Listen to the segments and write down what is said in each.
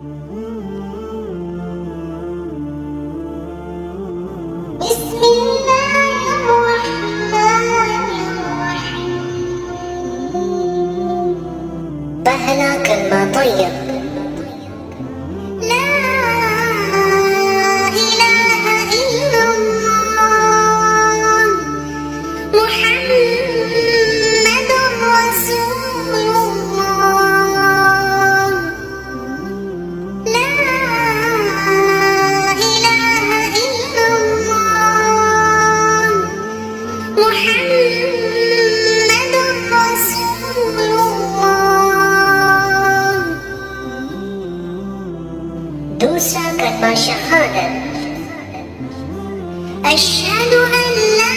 بسم الله الرحمن الرحيم. पहला कलमा तैयब। ला इलाहा इल्लल्लाह मुहम्मदुर रसूलुल्लाह। ला इलाहा इल्लल्लाह मुहम्मदुर रसूलुल्लाह। दूसरा कलमा शहादत। अशहदु अन ला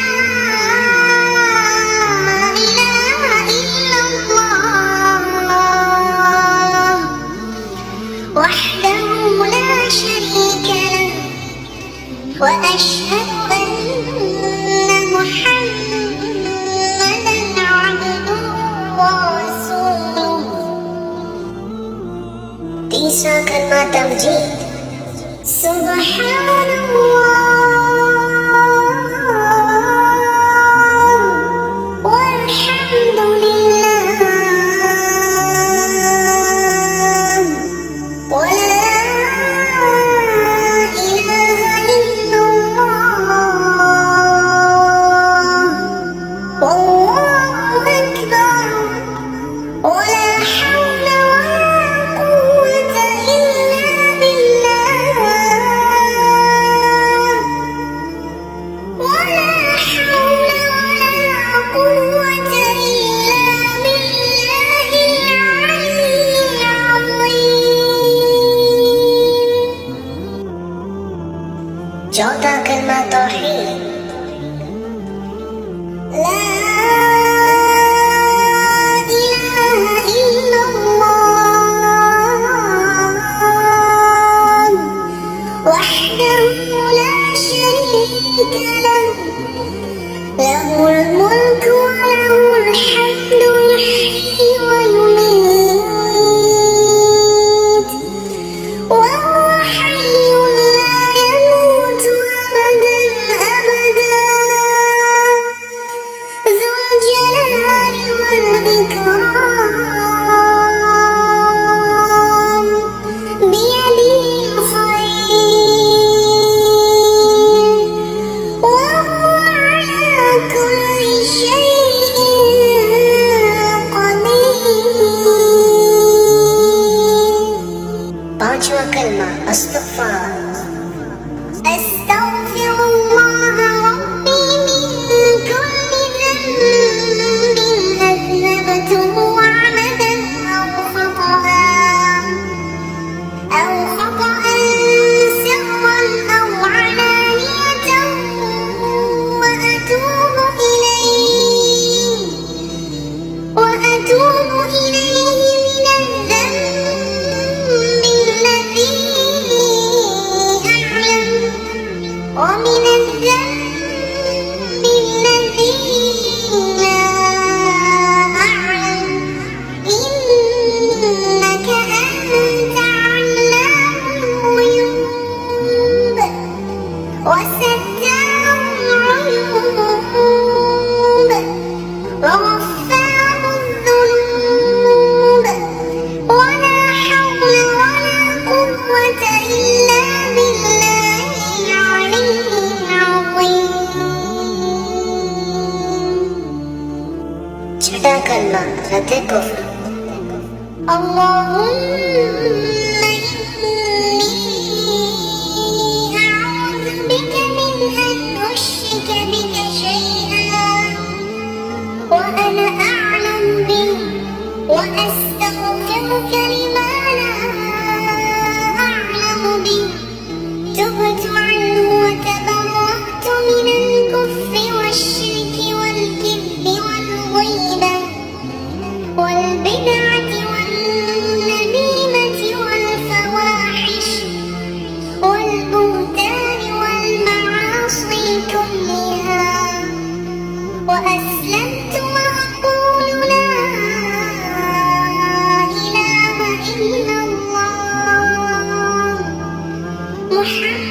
इलाहा इल्लल्लाह वहदहु ला शरीका लह व अशहदु अन्ना मुहम्मदन अब्दुहु व रसूलुहु। तीसरा कलमा तमजीद। सुब्हानल्लाह वल्हम्दुलिल्लाह व ला इलाहा इल्लल्लाह वल्लाहु अकबर व ला हौला व ला quwwata illa billah व ला हौला व ला quwwata illa billahil aliyyil azim। चौथा कलमा तौहीद। ला इलाहा इल्लल्लाह वहदहु ला शरीका लह लहुल मुल्कु व लहुल हम्दु युहयी व युमीत व हुवा हय्युन ला यमूतु अबदन अबदा ذُو الجلال والإكرام بيده الخير وهو على كل شيء قدير। पांचवा कलमा इस्तिग़फ़ार। अस्तग़फ़िरुल्लाह रब्बी मिन कुल्ली ज़ंबिन अज़नबतुहु अमदन अव ख़तअन सिर्रन अव अलानियतन व अतूबु इलैहि मिन الذنب الذي أعلم ومن الذنب الذي لا أعلم إنك أنت علام الغيوب وستار العيوب وغفار الذنوب ولا حول ولا قوة إلا بالله العلي العظيم। छठा कलमा रद्द कुफ्र। اللهم إني أعوذ بك من أن أشرك بك شيئا وأنا أعلم به وأستغفرك لما لا أعلم به تبت عنه وتبرأت من الكفر والشرك والكذب والغيبة والبدعة والنميمة ضحى